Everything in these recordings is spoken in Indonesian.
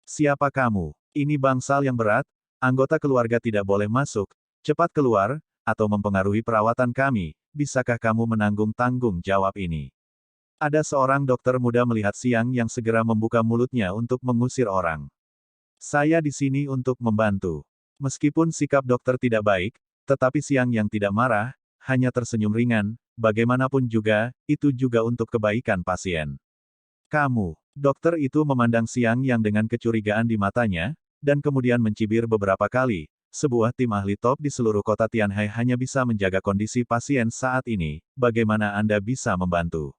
Siapa kamu? Ini bangsal yang berat, anggota keluarga tidak boleh masuk, cepat keluar, atau mempengaruhi perawatan kami, bisakah kamu menanggung tanggung jawab ini? Ada seorang dokter muda melihat Siang yang segera membuka mulutnya untuk mengusir orang. Saya di sini untuk membantu. Meskipun sikap dokter tidak baik, tetapi Siang yang tidak marah, hanya tersenyum ringan, bagaimanapun juga, itu juga untuk kebaikan pasien. Kamu, dokter itu memandang Siang yang dengan kecurigaan di matanya, dan kemudian mencibir beberapa kali. Sebuah tim ahli top di seluruh kota Tianhai hanya bisa menjaga kondisi pasien saat ini. Bagaimana Anda bisa membantu?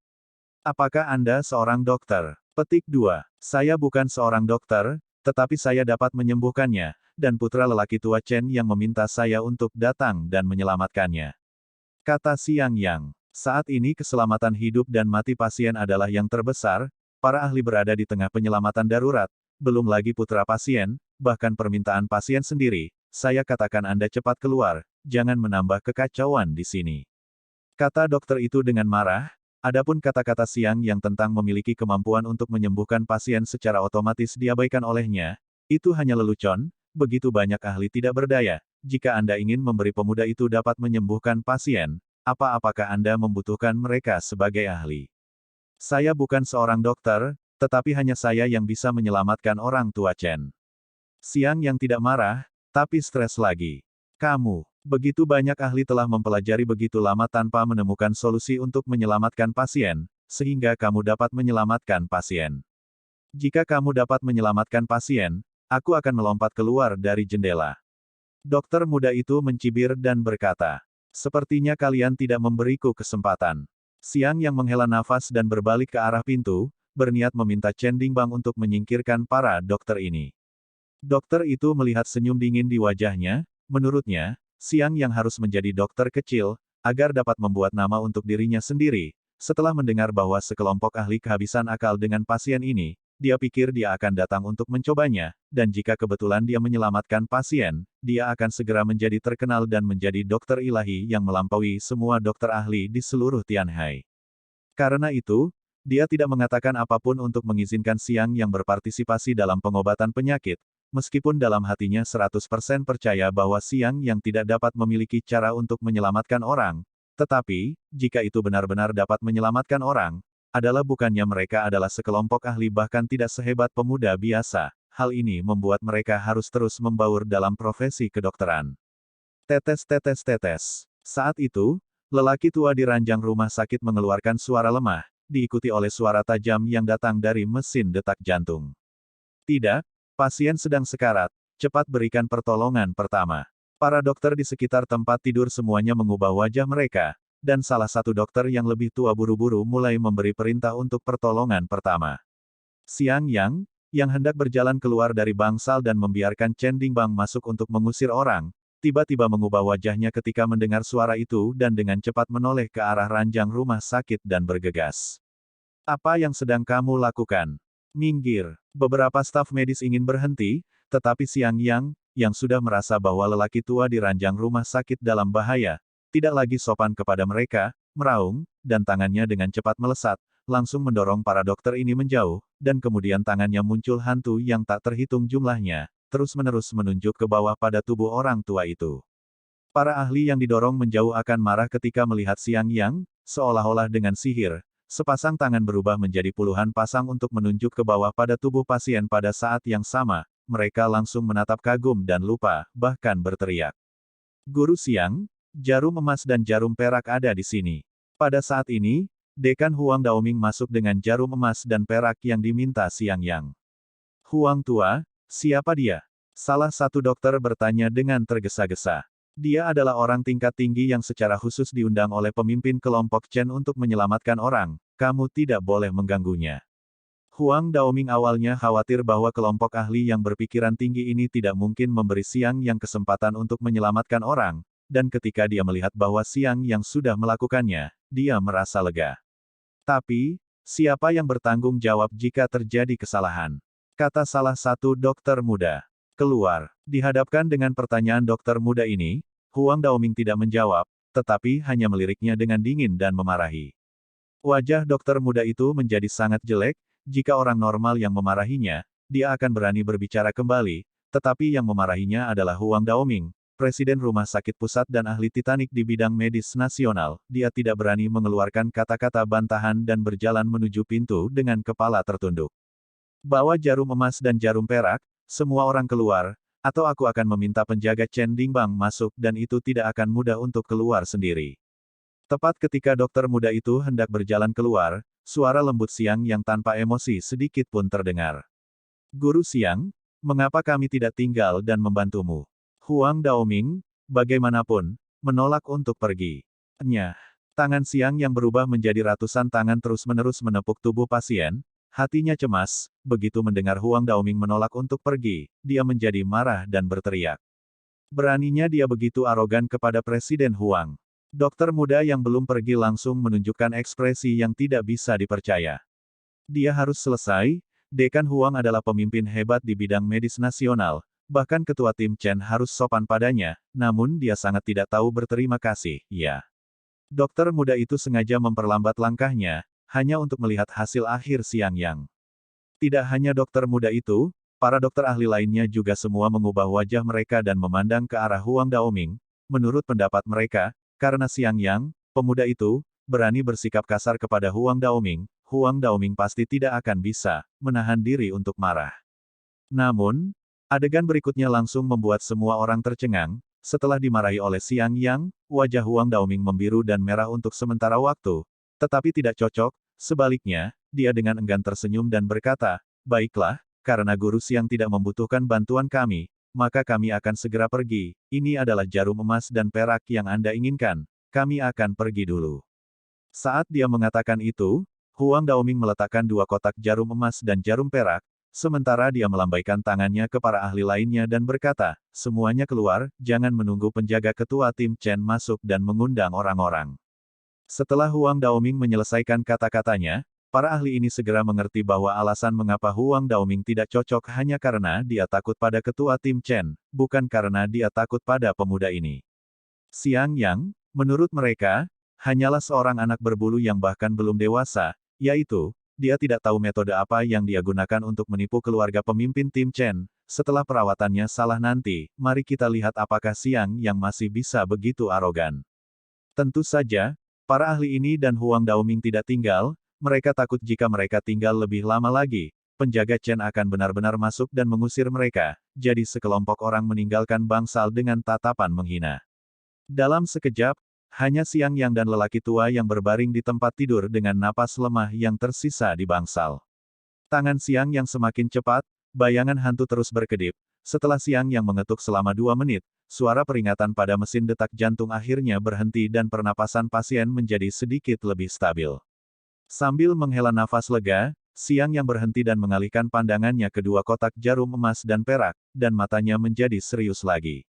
Apakah Anda seorang dokter? Petik 2. Saya bukan seorang dokter, tetapi saya dapat menyembuhkannya, dan putra lelaki tua Chen yang meminta saya untuk datang dan menyelamatkannya. Kata Siang Yang. Saat ini keselamatan hidup dan mati pasien adalah yang terbesar, para ahli berada di tengah penyelamatan darurat, belum lagi putra pasien, bahkan permintaan pasien sendiri, saya katakan Anda cepat keluar, jangan menambah kekacauan di sini. Kata dokter itu dengan marah, adapun kata-kata Siang yang tentang memiliki kemampuan untuk menyembuhkan pasien secara otomatis diabaikan olehnya, itu hanya lelucon, begitu banyak ahli tidak berdaya, jika Anda ingin memberi pemuda itu dapat menyembuhkan pasien, apakah Anda membutuhkan mereka sebagai ahli? Saya bukan seorang dokter, tetapi hanya saya yang bisa menyelamatkan orang tua Chen. Siang yang tidak marah, tapi stres lagi. Kamu, begitu banyak ahli telah mempelajari begitu lama tanpa menemukan solusi untuk menyelamatkan pasien, sehingga kamu dapat menyelamatkan pasien. Jika kamu dapat menyelamatkan pasien, aku akan melompat keluar dari jendela. Dokter muda itu mencibir dan berkata, sepertinya kalian tidak memberiku kesempatan. Siang yang menghela nafas dan berbalik ke arah pintu, berniat meminta Chen Dingbang untuk menyingkirkan para dokter ini. Dokter itu melihat senyum dingin di wajahnya, menurutnya, Siang yang harus menjadi dokter kecil, agar dapat membuat nama untuk dirinya sendiri. Setelah mendengar bahwa sekelompok ahli kehabisan akal dengan pasien ini, dia pikir dia akan datang untuk mencobanya, dan jika kebetulan dia menyelamatkan pasien, dia akan segera menjadi terkenal dan menjadi dokter ilahi yang melampaui semua dokter ahli di seluruh Tianhai. Karena itu, dia tidak mengatakan apapun untuk mengizinkan Siang yang berpartisipasi dalam pengobatan penyakit, meskipun dalam hatinya 100% percaya bahwa Siang yang tidak dapat memiliki cara untuk menyelamatkan orang, tetapi, jika itu benar-benar dapat menyelamatkan orang, adalah bukannya mereka adalah sekelompok ahli bahkan tidak sehebat pemuda biasa, hal ini membuat mereka harus terus membaur dalam profesi kedokteran. Tetes. Saat itu, lelaki tua di ranjang rumah sakit mengeluarkan suara lemah, diikuti oleh suara tajam yang datang dari mesin detak jantung. Tidak, pasien sedang sekarat, cepat berikan pertolongan pertama. Para dokter di sekitar tempat tidur semuanya mengubah wajah mereka, dan salah satu dokter yang lebih tua buru-buru mulai memberi perintah untuk pertolongan pertama. Siang Yang, yang hendak berjalan keluar dari bangsal dan membiarkan Chen Dingbang masuk untuk mengusir orang, tiba-tiba mengubah wajahnya ketika mendengar suara itu dan dengan cepat menoleh ke arah ranjang rumah sakit dan bergegas. Apa yang sedang kamu lakukan? Minggir. Beberapa staf medis ingin berhenti, tetapi Siang yang sudah merasa bahwa lelaki tua di ranjang rumah sakit dalam bahaya, tidak lagi sopan kepada mereka, meraung, dan tangannya dengan cepat melesat, langsung mendorong para dokter ini menjauh, dan kemudian tangannya muncul hantu yang tak terhitung jumlahnya, terus-menerus menunjuk ke bawah pada tubuh orang tua itu. Para ahli yang didorong menjauh akan marah ketika melihat Siang Yang, seolah-olah dengan sihir, sepasang tangan berubah menjadi puluhan pasang untuk menunjuk ke bawah pada tubuh pasien pada saat yang sama, mereka langsung menatap kagum dan lupa, bahkan berteriak. Guru Siang, jarum emas dan jarum perak ada di sini. Pada saat ini, Dekan Huang Daoming masuk dengan jarum emas dan perak yang diminta Siang Yang. Huang tua, siapa dia? Salah satu dokter bertanya dengan tergesa-gesa. Dia adalah orang tingkat tinggi yang secara khusus diundang oleh pemimpin kelompok Chen untuk menyelamatkan orang, kamu tidak boleh mengganggunya. Huang Daoming awalnya khawatir bahwa kelompok ahli yang berpikiran tinggi ini tidak mungkin memberi Siang Yang kesempatan untuk menyelamatkan orang, dan ketika dia melihat bahwa Siang Yang sudah melakukannya, dia merasa lega. Tapi, siapa yang bertanggung jawab jika terjadi kesalahan? Kata salah satu dokter muda. Keluar. Dihadapkan dengan pertanyaan dokter muda ini, Huang Daoming tidak menjawab, tetapi hanya meliriknya dengan dingin dan memarahi. Wajah dokter muda itu menjadi sangat jelek, jika orang normal yang memarahinya, dia akan berani berbicara kembali, tetapi yang memarahinya adalah Huang Daoming, Presiden Rumah Sakit Pusat dan ahli Titanik di bidang medis nasional. Dia tidak berani mengeluarkan kata-kata bantahan dan berjalan menuju pintu dengan kepala tertunduk. Bawa jarum emas dan jarum perak, semua orang keluar, atau aku akan meminta penjaga Chen Dingbang masuk dan itu tidak akan mudah untuk keluar sendiri. Tepat ketika dokter muda itu hendak berjalan keluar, suara lembut Siang yang tanpa emosi sedikit pun terdengar. Guru Siang, mengapa kami tidak tinggal dan membantumu? Huang Daoming, bagaimanapun, menolak untuk pergi. Nyah. Tangan Siang yang berubah menjadi ratusan tangan terus-menerus menepuk tubuh pasien, hatinya cemas, begitu mendengar Huang Daoming menolak untuk pergi, dia menjadi marah dan berteriak. Beraninya dia begitu arogan kepada Presiden Huang. Dokter muda yang belum pergi langsung menunjukkan ekspresi yang tidak bisa dipercaya. Dia harus selesai, Dekan Huang adalah pemimpin hebat di bidang medis nasional, bahkan ketua tim Chen harus sopan padanya, namun dia sangat tidak tahu berterima kasih, ya. Dokter muda itu sengaja memperlambat langkahnya, hanya untuk melihat hasil akhir Siang Yang. Tidak hanya dokter muda itu, para dokter ahli lainnya juga semua mengubah wajah mereka dan memandang ke arah Huang Daoming. Menurut pendapat mereka, karena Siang Yang, pemuda itu, berani bersikap kasar kepada Huang Daoming pasti tidak akan bisa menahan diri untuk marah. Namun, adegan berikutnya langsung membuat semua orang tercengang. Setelah dimarahi oleh Siang Yang, wajah Huang Daoming membiru dan merah untuk sementara waktu, tetapi tidak cocok. Sebaliknya, dia dengan enggan tersenyum dan berkata, "Baiklah, karena Guru Siang tidak membutuhkan bantuan kami, maka kami akan segera pergi. Ini adalah jarum emas dan perak yang Anda inginkan. Kami akan pergi dulu." Saat dia mengatakan itu, Huang Daoming meletakkan dua kotak jarum emas dan jarum perak, sementara dia melambaikan tangannya ke para ahli lainnya dan berkata, "Semuanya keluar, jangan menunggu penjaga ketua tim Chen masuk dan mengundang orang-orang." Setelah Huang Daoming menyelesaikan kata-katanya, para ahli ini segera mengerti bahwa alasan mengapa Huang Daoming tidak cocok hanya karena dia takut pada ketua tim Chen, bukan karena dia takut pada pemuda ini. Siang Yang, menurut mereka, hanyalah seorang anak berbulu yang bahkan belum dewasa, yaitu, dia tidak tahu metode apa yang dia gunakan untuk menipu keluarga pemimpin tim Chen. Setelah perawatannya salah nanti, mari kita lihat apakah Siang Yang masih bisa begitu arogan. Tentu saja, para ahli ini dan Huang Daoming tidak tinggal, mereka takut jika mereka tinggal lebih lama lagi, penjaga Chen akan benar-benar masuk dan mengusir mereka, jadi sekelompok orang meninggalkan bangsal dengan tatapan menghina. Dalam sekejap, hanya Siang Yang dan lelaki tua yang berbaring di tempat tidur dengan napas lemah yang tersisa di bangsal. Tangan Siang Yang semakin cepat, bayangan hantu terus berkedip. Setelah Siang Yang mengetuk selama 2 menit, suara peringatan pada mesin detak jantung akhirnya berhenti dan pernapasan pasien menjadi sedikit lebih stabil. Sambil menghela nafas lega, Siang Yang berhenti dan mengalihkan pandangannya ke dua kotak jarum emas dan perak, dan matanya menjadi serius lagi.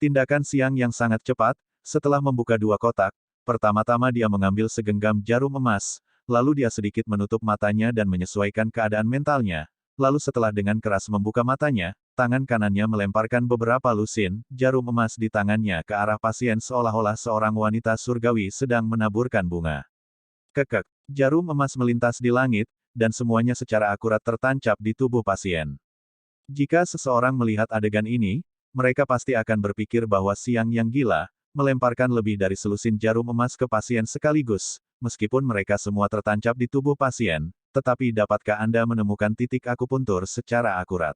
Tindakan Siang Yang sangat cepat. Setelah membuka dua kotak, pertama-tama dia mengambil segenggam jarum emas, lalu dia sedikit menutup matanya dan menyesuaikan keadaan mentalnya. Lalu setelah dengan keras membuka matanya, tangan kanannya melemparkan beberapa lusin jarum emas di tangannya ke arah pasien seolah-olah seorang wanita surgawi sedang menaburkan bunga. Kekek, jarum emas melintas di langit, dan semuanya secara akurat tertancap di tubuh pasien. Jika seseorang melihat adegan ini, mereka pasti akan berpikir bahwa Siang Yang gila, melemparkan lebih dari selusin jarum emas ke pasien sekaligus. Meskipun mereka semua tertancap di tubuh pasien, tetapi dapatkah Anda menemukan titik akupuntur secara akurat?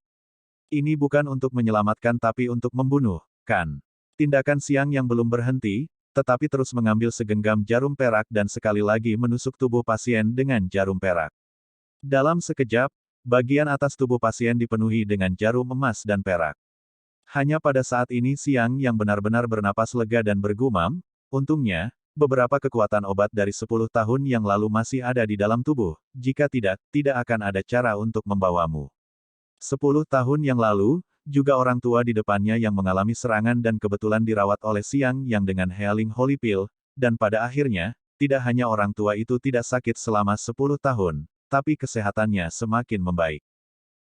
Ini bukan untuk menyelamatkan tapi untuk membunuh, kan? Tindakan Siang Yang belum berhenti, tetapi terus mengambil segenggam jarum perak dan sekali lagi menusuk tubuh pasien dengan jarum perak. Dalam sekejap, bagian atas tubuh pasien dipenuhi dengan jarum emas dan perak. Hanya pada saat ini Siang Yang benar-benar bernapas lega dan bergumam, untungnya, beberapa kekuatan obat dari 10 tahun yang lalu masih ada di dalam tubuh, jika tidak, tidak akan ada cara untuk membawamu. 10 tahun yang lalu, juga orang tua di depannya yang mengalami serangan dan kebetulan dirawat oleh Siang Yang dengan Healing Holy Pill, dan pada akhirnya, tidak hanya orang tua itu tidak sakit selama 10 tahun, tapi kesehatannya semakin membaik.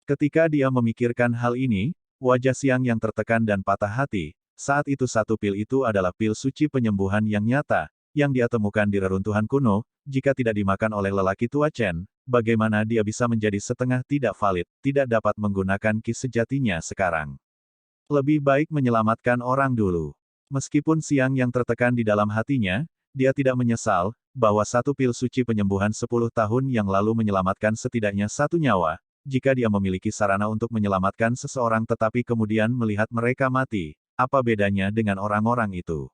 Ketika dia memikirkan hal ini, wajah Siang Yang tertekan dan patah hati. Saat itu satu pil itu adalah pil suci penyembuhan yang nyata, yang dia temukan di reruntuhan kuno. Jika tidak dimakan oleh lelaki tua Chen, bagaimana dia bisa menjadi setengah tidak valid, tidak dapat menggunakan ki sejatinya sekarang. Lebih baik menyelamatkan orang dulu. Meskipun Xiang yang tertekan di dalam hatinya, dia tidak menyesal, bahwa satu pil suci penyembuhan 10 tahun yang lalu menyelamatkan setidaknya satu nyawa, jika dia memiliki sarana untuk menyelamatkan seseorang tetapi kemudian melihat mereka mati, apa bedanya dengan orang-orang itu?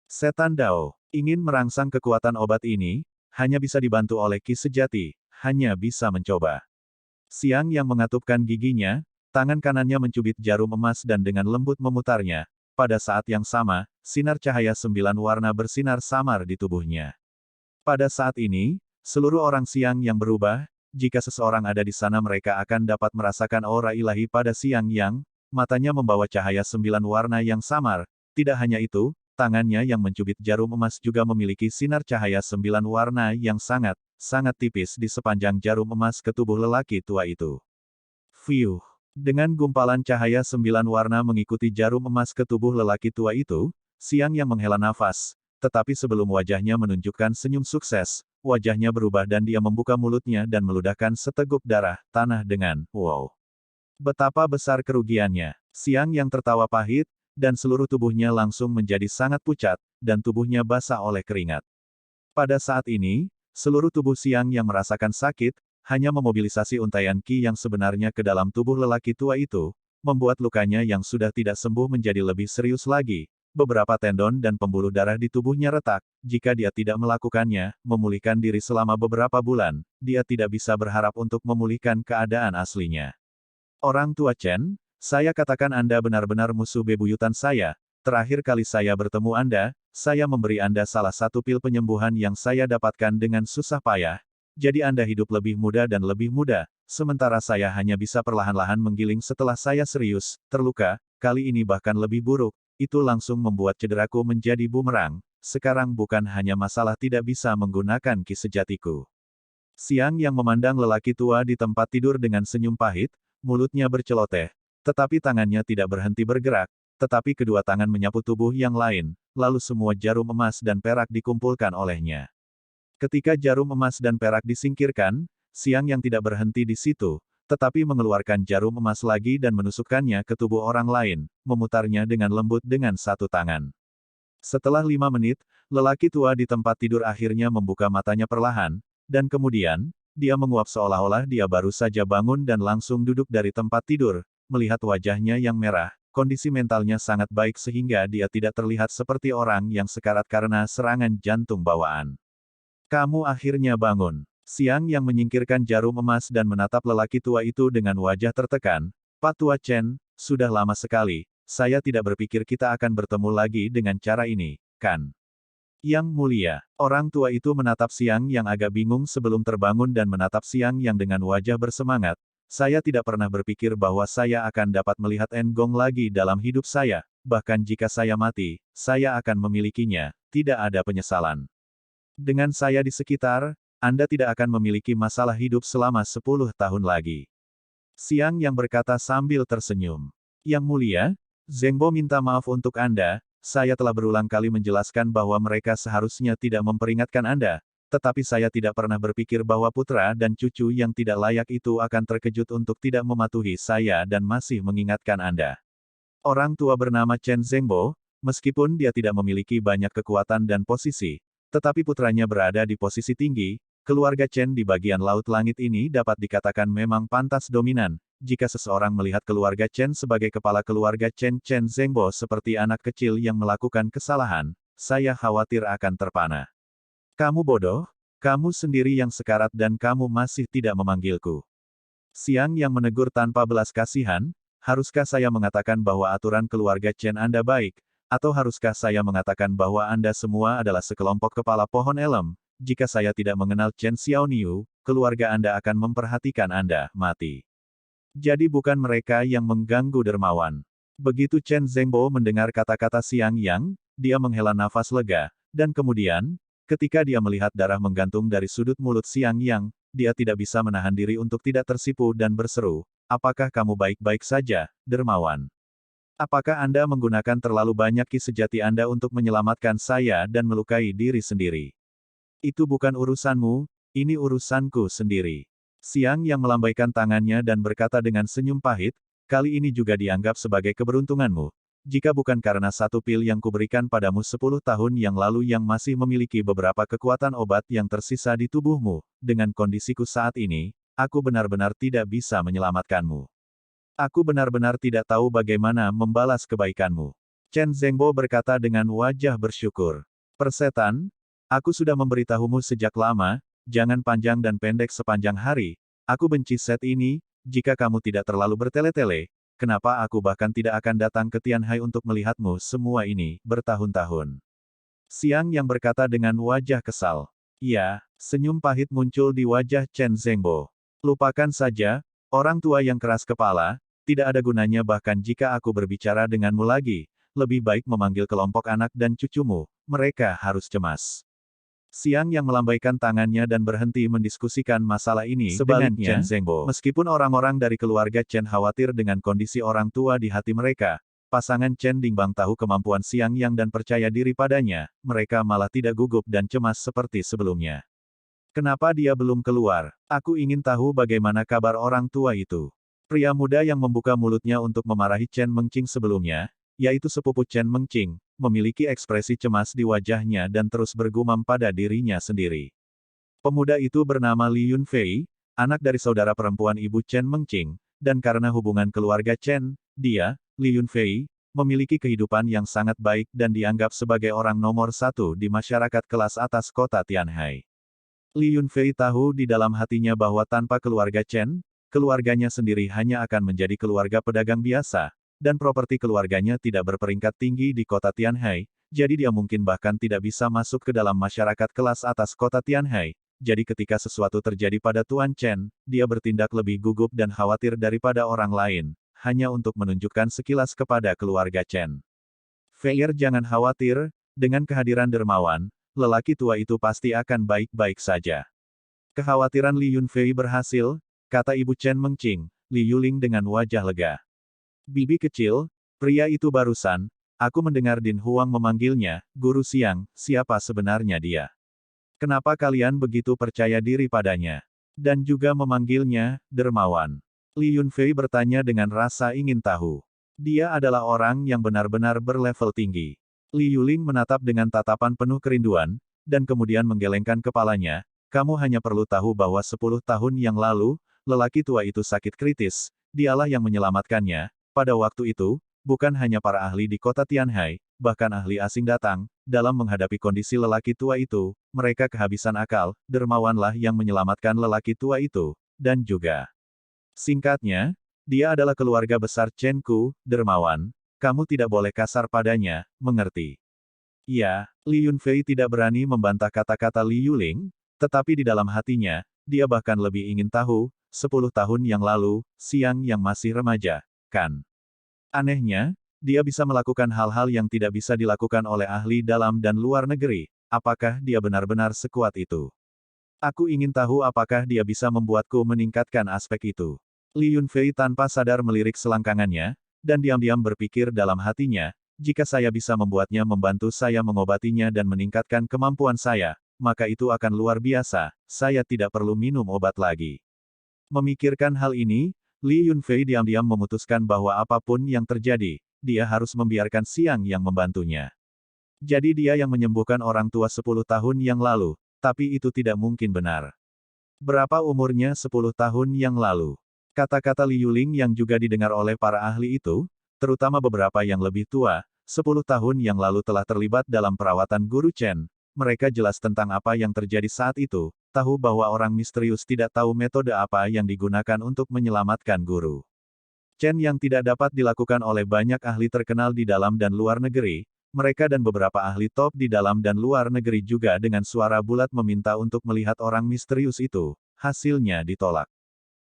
Setan Dao, ingin merangsang kekuatan obat ini, hanya bisa dibantu oleh ki sejati, hanya bisa mencoba. Xiang yang mengatupkan giginya, tangan kanannya mencubit jarum emas dan dengan lembut memutarnya. Pada saat yang sama, sinar cahaya 9 warna bersinar samar di tubuhnya. Pada saat ini, seluruh orang Xiang yang berubah, jika seseorang ada di sana mereka akan dapat merasakan aura ilahi pada Xiang yang, matanya membawa cahaya 9 warna yang samar. Tidak hanya itu, tangannya yang mencubit jarum emas juga memiliki sinar cahaya 9 warna yang sangat tipis di sepanjang jarum emas ke tubuh lelaki tua itu. Fiuh! Dengan gumpalan cahaya 9 warna mengikuti jarum emas ke tubuh lelaki tua itu, Xiang yang menghela nafas, tetapi sebelum wajahnya menunjukkan senyum sukses, wajahnya berubah dan dia membuka mulutnya dan meludahkan seteguk darah tanah dengan, wow! Betapa besar kerugiannya. Xiang yang tertawa pahit, dan seluruh tubuhnya langsung menjadi sangat pucat, dan tubuhnya basah oleh keringat. Pada saat ini, seluruh tubuh Xiang yang merasakan sakit, hanya memobilisasi untaian ki yang sebenarnya ke dalam tubuh lelaki tua itu, membuat lukanya yang sudah tidak sembuh menjadi lebih serius lagi. Beberapa tendon dan pembuluh darah di tubuhnya retak, jika dia tidak melakukannya, memulihkan diri selama beberapa bulan, dia tidak bisa berharap untuk memulihkan keadaan aslinya. Orang tua Chen, saya katakan Anda benar-benar musuh bebuyutan saya. Terakhir kali saya bertemu Anda, saya memberi Anda salah satu pil penyembuhan yang saya dapatkan dengan susah payah. Jadi Anda hidup lebih muda dan lebih muda, sementara saya hanya bisa perlahan-lahan menggiling setelah saya serius, terluka, kali ini bahkan lebih buruk, itu langsung membuat cederaku menjadi bumerang. Sekarang bukan hanya masalah tidak bisa menggunakan ki sejatiku. Xiang yang memandang lelaki tua di tempat tidur dengan senyum pahit, mulutnya berceloteh, tetapi tangannya tidak berhenti bergerak, tetapi kedua tangan menyapu tubuh yang lain, lalu semua jarum emas dan perak dikumpulkan olehnya. Ketika jarum emas dan perak disingkirkan, Xiang yang tidak berhenti di situ, tetapi mengeluarkan jarum emas lagi dan menusukkannya ke tubuh orang lain, memutarnya dengan lembut dengan satu tangan. Setelah 5 menit, lelaki tua di tempat tidur akhirnya membuka matanya perlahan, dan kemudian, dia menguap seolah-olah dia baru saja bangun dan langsung duduk dari tempat tidur, melihat wajahnya yang merah, kondisi mentalnya sangat baik sehingga dia tidak terlihat seperti orang yang sekarat karena serangan jantung bawaan. Kamu akhirnya bangun. Xiang yang menyingkirkan jarum emas dan menatap lelaki tua itu dengan wajah tertekan. Pak Tua Chen, sudah lama sekali, saya tidak berpikir kita akan bertemu lagi dengan cara ini, kan? Yang mulia, orang tua itu menatap Xiang yang agak bingung sebelum terbangun dan menatap Xiang yang dengan wajah bersemangat. Saya tidak pernah berpikir bahwa saya akan dapat melihat Ngong lagi dalam hidup saya, bahkan jika saya mati, saya akan memilikinya, tidak ada penyesalan. Dengan saya di sekitar, Anda tidak akan memiliki masalah hidup selama 10 tahun lagi. Xiang yang berkata sambil tersenyum. Yang mulia, Zhengbo minta maaf untuk Anda, saya telah berulang kali menjelaskan bahwa mereka seharusnya tidak memperingatkan Anda, tetapi saya tidak pernah berpikir bahwa putra dan cucu yang tidak layak itu akan terkejut untuk tidak mematuhi saya dan masih mengingatkan Anda. Orang tua bernama Chen Zhengbo, meskipun dia tidak memiliki banyak kekuatan dan posisi, tetapi putranya berada di posisi tinggi, keluarga Chen di bagian laut langit ini dapat dikatakan memang pantas dominan. Jika seseorang melihat keluarga Chen sebagai kepala keluarga Chen Zhengbo seperti anak kecil yang melakukan kesalahan, saya khawatir akan terpana. Kamu bodoh, kamu sendiri yang sekarat dan kamu masih tidak memanggilku. Xiang yang menegur tanpa belas kasihan, haruskah saya mengatakan bahwa aturan keluarga Chen Anda baik? Atau haruskah saya mengatakan bahwa Anda semua adalah sekelompok kepala pohon elem? Jika saya tidak mengenal Chen Xiaoniu, keluarga Anda akan memperhatikan Anda mati. Jadi bukan mereka yang mengganggu dermawan. Begitu Chen Zhengbo mendengar kata-kata Xiang Yang, dia menghela nafas lega, dan kemudian, ketika dia melihat darah menggantung dari sudut mulut Xiang Yang, dia tidak bisa menahan diri untuk tidak tersipu dan berseru, apakah kamu baik-baik saja, dermawan? Apakah Anda menggunakan terlalu banyak ki sejati Anda untuk menyelamatkan saya dan melukai diri sendiri? Itu bukan urusanmu, Ini urusanku sendiri. Xiang yang melambaikan tangannya dan berkata dengan senyum pahit, kali ini juga dianggap sebagai keberuntunganmu. Jika bukan karena satu pil yang kuberikan padamu 10 tahun yang lalu yang masih memiliki beberapa kekuatan obat yang tersisa di tubuhmu, dengan kondisiku saat ini, aku benar-benar tidak bisa menyelamatkanmu. Aku benar-benar tidak tahu bagaimana membalas kebaikanmu. Chen Zhengbo berkata dengan wajah bersyukur. Persetan, aku sudah memberitahumu sejak lama, jangan panjang dan pendek sepanjang hari. Aku benci set ini, jika kamu tidak terlalu bertele-tele, kenapa aku bahkan tidak akan datang ke Tianhai untuk melihatmu semua ini, bertahun-tahun. Xiang yang berkata dengan wajah kesal. Iya, senyum pahit muncul di wajah Chen Zhengbo. Lupakan saja, orang tua yang keras kepala, tidak ada gunanya bahkan jika aku berbicara denganmu lagi, lebih baik memanggil kelompok anak dan cucumu, mereka harus cemas. Xiang yang melambaikan tangannya dan berhenti mendiskusikan masalah ini dengan Chen Zhengbo. Meskipun orang-orang dari keluarga Chen khawatir dengan kondisi orang tua di hati mereka, pasangan Chen Dingbang tahu kemampuan Xiang Yang dan percaya diri padanya, mereka malah tidak gugup dan cemas seperti sebelumnya. Kenapa dia belum keluar? Aku ingin tahu bagaimana kabar orang tua itu. Pria muda yang membuka mulutnya untuk memarahi Chen Mengqing sebelumnya, yaitu sepupu Chen Mengqing, memiliki ekspresi cemas di wajahnya dan terus bergumam pada dirinya sendiri. Pemuda itu bernama Li Yunfei, anak dari saudara perempuan ibu Chen Mengqing, dan karena hubungan keluarga Chen, dia, Li Yunfei, memiliki kehidupan yang sangat baik dan dianggap sebagai orang nomor satu di masyarakat kelas atas kota Tianhai. Li Yunfei tahu di dalam hatinya bahwa tanpa keluarga Chen, keluarganya sendiri hanya akan menjadi keluarga pedagang biasa, dan properti keluarganya tidak berperingkat tinggi di kota Tianhai, jadi dia mungkin bahkan tidak bisa masuk ke dalam masyarakat kelas atas kota Tianhai. Jadi ketika sesuatu terjadi pada Tuan Chen, dia bertindak lebih gugup dan khawatir daripada orang lain, hanya untuk menunjukkan sekilas kepada keluarga Chen. Feier jangan khawatir, dengan kehadiran dermawan, lelaki tua itu pasti akan baik-baik saja. Kekhawatiran Li Yunfei berhasil, kata ibu Chen Mengqing, Li Yuling dengan wajah lega. Bibi kecil, pria itu barusan, aku mendengar Din Huang memanggilnya, Guru Xiang, siapa sebenarnya dia? Kenapa kalian begitu percaya diri padanya? Dan juga memanggilnya, dermawan. Li Yunfei bertanya dengan rasa ingin tahu. Dia adalah orang yang benar-benar berlevel tinggi. Li Yuling menatap dengan tatapan penuh kerinduan, dan kemudian menggelengkan kepalanya, kamu hanya perlu tahu bahwa 10 tahun yang lalu, lelaki tua itu sakit kritis, dialah yang menyelamatkannya. Pada waktu itu, bukan hanya para ahli di kota Tianhai, bahkan ahli asing datang, dalam menghadapi kondisi lelaki tua itu, mereka kehabisan akal, dermawanlah yang menyelamatkan lelaki tua itu, dan juga. Singkatnya, dia adalah keluarga besar Chen Ku, dermawan, kamu tidak boleh kasar padanya, mengerti? Iya, Li Yunfei tidak berani membantah kata-kata Li Yuling, tetapi di dalam hatinya, dia bahkan lebih ingin tahu, 10 tahun yang lalu, Xiang yang masih remaja, kan? Anehnya, dia bisa melakukan hal-hal yang tidak bisa dilakukan oleh ahli dalam dan luar negeri. Apakah dia benar-benar sekuat itu? Aku ingin tahu apakah dia bisa membuatku meningkatkan aspek itu. Li Yunfei tanpa sadar melirik selangkangannya, dan diam-diam berpikir dalam hatinya, jika saya bisa membuatnya membantu saya mengobatinya dan meningkatkan kemampuan saya, maka itu akan luar biasa, saya tidak perlu minum obat lagi. Memikirkan hal ini, Li Yunfei diam-diam memutuskan bahwa apapun yang terjadi, dia harus membiarkan Xiang yang membantunya. Jadi dia yang menyembuhkan orang tua 10 tahun yang lalu, tapi itu tidak mungkin benar. Berapa umurnya 10 tahun yang lalu? Kata-kata Li Yuling yang juga didengar oleh para ahli itu, terutama beberapa yang lebih tua, 10 tahun yang lalu telah terlibat dalam perawatan Guru Chen. Mereka jelas tentang apa yang terjadi saat itu, tahu bahwa orang misterius tidak tahu metode apa yang digunakan untuk menyelamatkan guru Chen yang tidak dapat dilakukan oleh banyak ahli terkenal di dalam dan luar negeri. Mereka dan beberapa ahli top di dalam dan luar negeri juga dengan suara bulat meminta untuk melihat orang misterius itu. Hasilnya ditolak.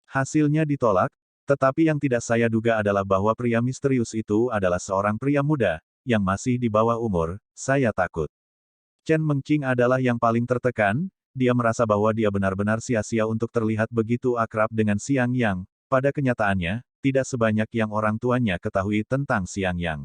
Hasilnya ditolak, tetapi yang tidak saya duga adalah bahwa pria misterius itu adalah seorang pria muda, yang masih di bawah umur. Saya takut. Chen Mengqing adalah yang paling tertekan, dia merasa bahwa dia benar-benar sia-sia untuk terlihat begitu akrab dengan Xiang Yang. Pada kenyataannya, tidak sebanyak yang orang tuanya ketahui tentang Xiang Yang.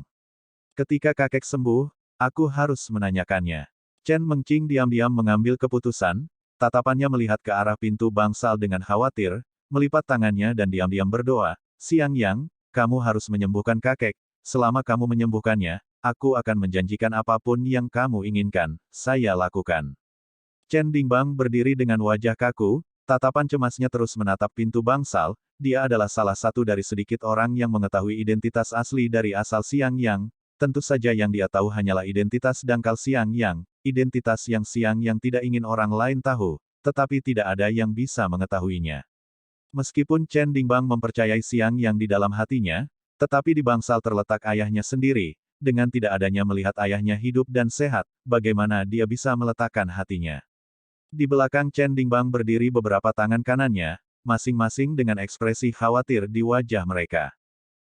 Ketika kakek sembuh, aku harus menanyakannya. Chen Mengqing diam-diam mengambil keputusan, tatapannya melihat ke arah pintu bangsal dengan khawatir, melipat tangannya dan diam-diam berdoa, Xiang Yang, kamu harus menyembuhkan kakek, selama kamu menyembuhkannya, aku akan menjanjikan apapun yang kamu inginkan, saya lakukan. Chen Dingbang berdiri dengan wajah kaku, tatapan cemasnya terus menatap pintu bangsal, dia adalah salah satu dari sedikit orang yang mengetahui identitas asli dari asal Xiang Yang, tentu saja yang dia tahu hanyalah identitas dangkal Xiang Yang, identitas yang Xiang Yang tidak ingin orang lain tahu, tetapi tidak ada yang bisa mengetahuinya. Meskipun Chen Dingbang mempercayai Xiang Yang di dalam hatinya, tetapi di bangsal terletak ayahnya sendiri, dengan tidak adanya melihat ayahnya hidup dan sehat, bagaimana dia bisa meletakkan hatinya. Di belakang Chen Dingbang berdiri beberapa tangan kanannya, masing-masing dengan ekspresi khawatir di wajah mereka.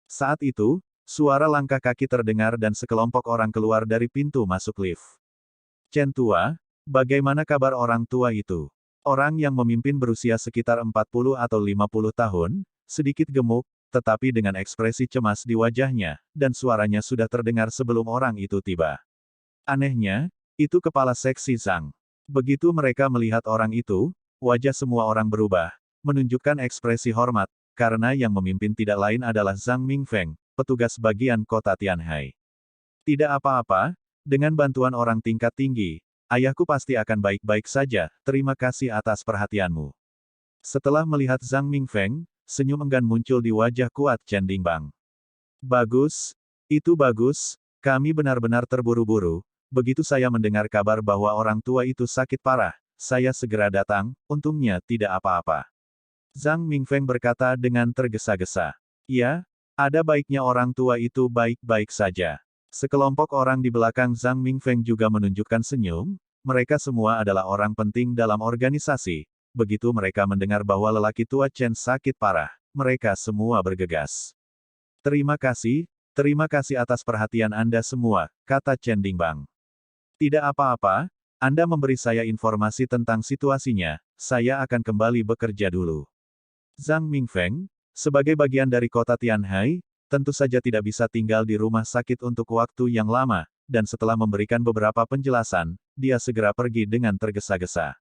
Saat itu, suara langkah kaki terdengar dan sekelompok orang keluar dari pintu masuk lift. Chen tua, bagaimana kabar orang tua itu? Orang yang memimpin berusia sekitar 40 atau 50 tahun, sedikit gemuk, tetapi dengan ekspresi cemas di wajahnya, dan suaranya sudah terdengar sebelum orang itu tiba. Anehnya, itu kepala seksi Zhang. Begitu mereka melihat orang itu, wajah semua orang berubah, menunjukkan ekspresi hormat, karena yang memimpin tidak lain adalah Zhang Mingfeng, petugas bagian kota Tianhai. Tidak apa-apa, dengan bantuan orang tingkat tinggi, ayahku pasti akan baik-baik saja, terima kasih atas perhatianmu. Setelah melihat Zhang Mingfeng, senyum enggan muncul di wajah kuat Chen Dingbang. Bagus, itu bagus, kami benar-benar terburu-buru. Begitu saya mendengar kabar bahwa orang tua itu sakit parah, saya segera datang, untungnya tidak apa-apa. Zhang Mingfeng berkata dengan tergesa-gesa. Ya, ada baiknya orang tua itu baik-baik saja. Sekelompok orang di belakang Zhang Mingfeng juga menunjukkan senyum, mereka semua adalah orang penting dalam organisasi. Begitu mereka mendengar bahwa lelaki tua Chen sakit parah, mereka semua bergegas. Terima kasih atas perhatian Anda semua, kata Chen Dingbang. Tidak apa-apa, Anda memberi saya informasi tentang situasinya, saya akan kembali bekerja dulu. Zhang Mingfeng, sebagai bagian dari kota Tianhai, tentu saja tidak bisa tinggal di rumah sakit untuk waktu yang lama, dan setelah memberikan beberapa penjelasan, dia segera pergi dengan tergesa-gesa.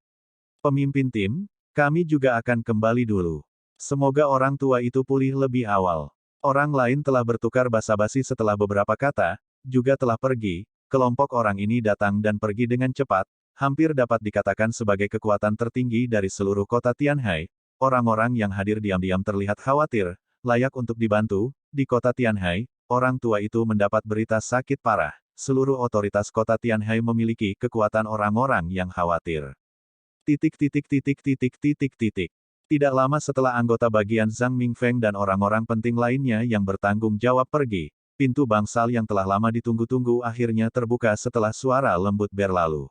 Pemimpin tim, kami juga akan kembali dulu. Semoga orang tua itu pulih lebih awal. Orang lain telah bertukar basa-basi setelah beberapa kata, juga telah pergi. Kelompok orang ini datang dan pergi dengan cepat, hampir dapat dikatakan sebagai kekuatan tertinggi dari seluruh kota Tianhai. Orang-orang yang hadir diam-diam terlihat khawatir, layak untuk dibantu. Di kota Tianhai, orang tua itu mendapat berita sakit parah. Seluruh otoritas kota Tianhai memiliki kekuatan orang-orang yang khawatir. Tidak lama setelah anggota bagian Zhang Mingfeng dan orang-orang penting lainnya yang bertanggung jawab pergi, pintu bangsal yang telah lama ditunggu-tunggu akhirnya terbuka setelah suara lembut berlalu.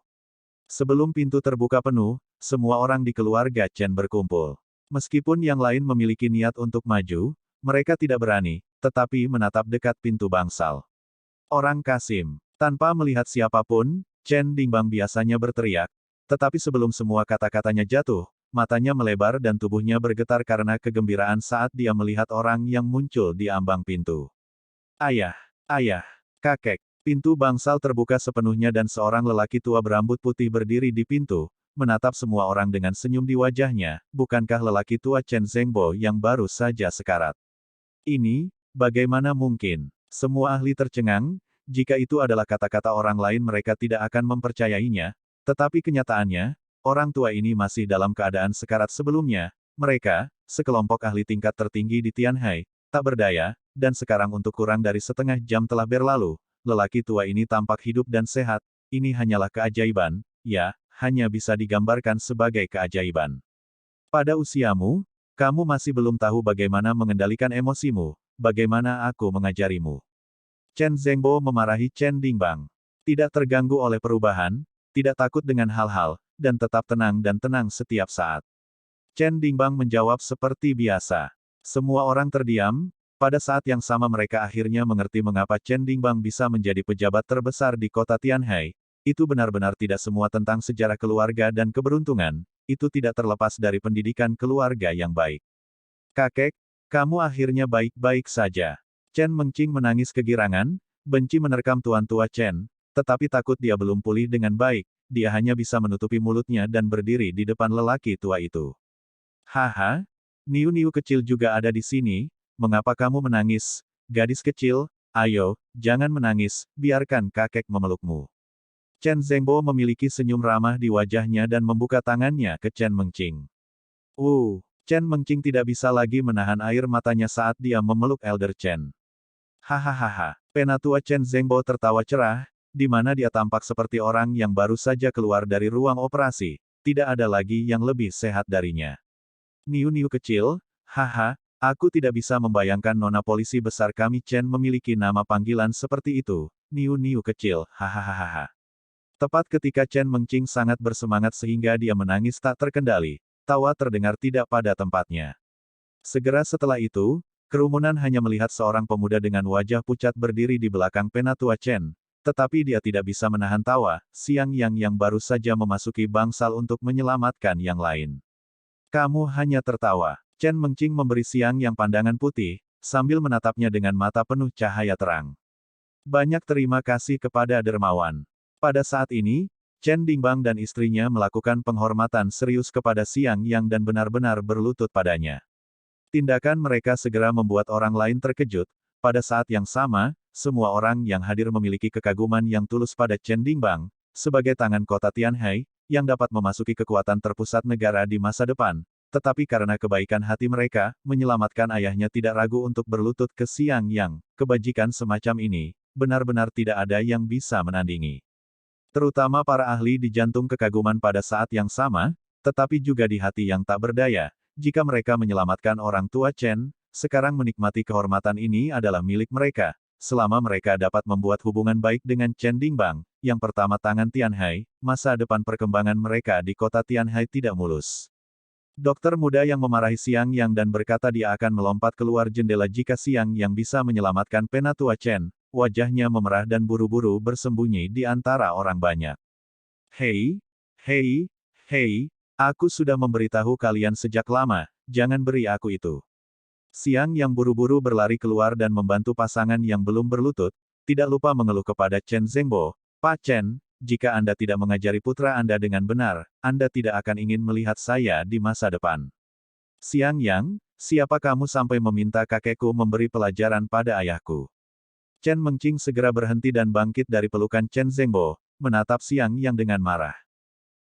Sebelum pintu terbuka penuh, semua orang di keluarga Chen berkumpul. Meskipun yang lain memiliki niat untuk maju, mereka tidak berani, tetapi menatap dekat pintu bangsal. Orang Kasim, tanpa melihat siapapun, Chen Dingbang biasanya berteriak, tetapi sebelum semua kata-katanya jatuh, matanya melebar dan tubuhnya bergetar karena kegembiraan saat dia melihat orang yang muncul di ambang pintu. Ayah, kakek. Pintu bangsal terbuka sepenuhnya dan seorang lelaki tua berambut putih berdiri di pintu, menatap semua orang dengan senyum di wajahnya, bukankah lelaki tua Chen Zhengbo yang baru saja sekarat? Ini, bagaimana mungkin? Semua ahli tercengang, jika itu adalah kata-kata orang lain mereka tidak akan mempercayainya, tetapi kenyataannya, orang tua ini masih dalam keadaan sekarat sebelumnya, mereka, sekelompok ahli tingkat tertinggi di Tianhai, tak berdaya, dan sekarang untuk kurang dari setengah jam telah berlalu, lelaki tua ini tampak hidup dan sehat, ini hanyalah keajaiban, ya, hanya bisa digambarkan sebagai keajaiban. Pada usiamu, kamu masih belum tahu bagaimana mengendalikan emosimu, bagaimana aku mengajarimu. Chen Zhengbo memarahi Chen Dingbang. Tidak terganggu oleh perubahan, tidak takut dengan hal-hal, dan tetap tenang dan tenang setiap saat. Chen Dingbang menjawab seperti biasa. Semua orang terdiam, pada saat yang sama mereka akhirnya mengerti mengapa Chen Dingbang bisa menjadi pejabat terbesar di kota Tianhai. Itu benar-benar tidak semua tentang sejarah keluarga dan keberuntungan, itu tidak terlepas dari pendidikan keluarga yang baik. Kakek, kamu akhirnya baik-baik saja. Chen Mengqing menangis kegirangan, benci menerkam tuan tua Chen, tetapi takut dia belum pulih dengan baik, dia hanya bisa menutupi mulutnya dan berdiri di depan lelaki tua itu. Haha, Niu-Niu kecil juga ada di sini, mengapa kamu menangis? Gadis kecil, ayo, jangan menangis, biarkan kakek memelukmu. Chen Zhengbo memiliki senyum ramah di wajahnya dan membuka tangannya ke Chen Mengqing. Chen Mengqing tidak bisa lagi menahan air matanya saat dia memeluk Elder Chen. Hahaha, Penatua Chen Zhengbo tertawa cerah, di mana dia tampak seperti orang yang baru saja keluar dari ruang operasi, tidak ada lagi yang lebih sehat darinya. Niu-Niu kecil, haha, aku tidak bisa membayangkan nona polisi besar kami Chen memiliki nama panggilan seperti itu, Niu-Niu kecil, hahaha. Tepat ketika Chen Mengqing sangat bersemangat sehingga dia menangis tak terkendali, tawa terdengar tidak pada tempatnya. Segera setelah itu, kerumunan hanya melihat seorang pemuda dengan wajah pucat berdiri di belakang Penatua Chen, tetapi dia tidak bisa menahan tawa, Xiang Yang yang baru saja memasuki bangsal untuk menyelamatkan yang lain. Kamu hanya tertawa. Chen Mengqing memberi Xiang Yang pandangan putih, sambil menatapnya dengan mata penuh cahaya terang. Banyak terima kasih kepada dermawan. Pada saat ini, Chen Dingbang dan istrinya melakukan penghormatan serius kepada Xiang Yang dan benar-benar berlutut padanya. Tindakan mereka segera membuat orang lain terkejut. Pada saat yang sama, semua orang yang hadir memiliki kekaguman yang tulus pada Chen Dingbang, sebagai tangan kota Tianhai, yang dapat memasuki kekuatan terpusat negara di masa depan, tetapi karena kebaikan hati mereka, menyelamatkan ayahnya tidak ragu untuk berlutut ke Xiang Yang. Kebajikan semacam ini, benar-benar tidak ada yang bisa menandingi. Terutama para ahli di jantung kekaguman pada saat yang sama, tetapi juga di hati yang tak berdaya, jika mereka menyelamatkan orang tua Chen, sekarang menikmati kehormatan ini adalah milik mereka, selama mereka dapat membuat hubungan baik dengan Chen Dingbang, yang pertama tangan Tianhai, masa depan perkembangan mereka di kota Tianhai tidak mulus. Dokter muda yang memarahi Xiang Yang dan berkata dia akan melompat keluar jendela jika Xiang Yang bisa menyelamatkan Penatua Chen, wajahnya memerah dan buru-buru bersembunyi di antara orang banyak. Hei, aku sudah memberitahu kalian sejak lama, jangan beri aku itu. Xiang Yang buru-buru berlari keluar dan membantu pasangan yang belum berlutut, tidak lupa mengeluh kepada Chen Zhengbo, Pak Chen, jika Anda tidak mengajari putra Anda dengan benar, Anda tidak akan ingin melihat saya di masa depan. Xiang Yang, siapa kamu sampai meminta kakekku memberi pelajaran pada ayahku? Chen Mengqing segera berhenti dan bangkit dari pelukan Chen Zhengbo, menatap Xiang Yang dengan marah.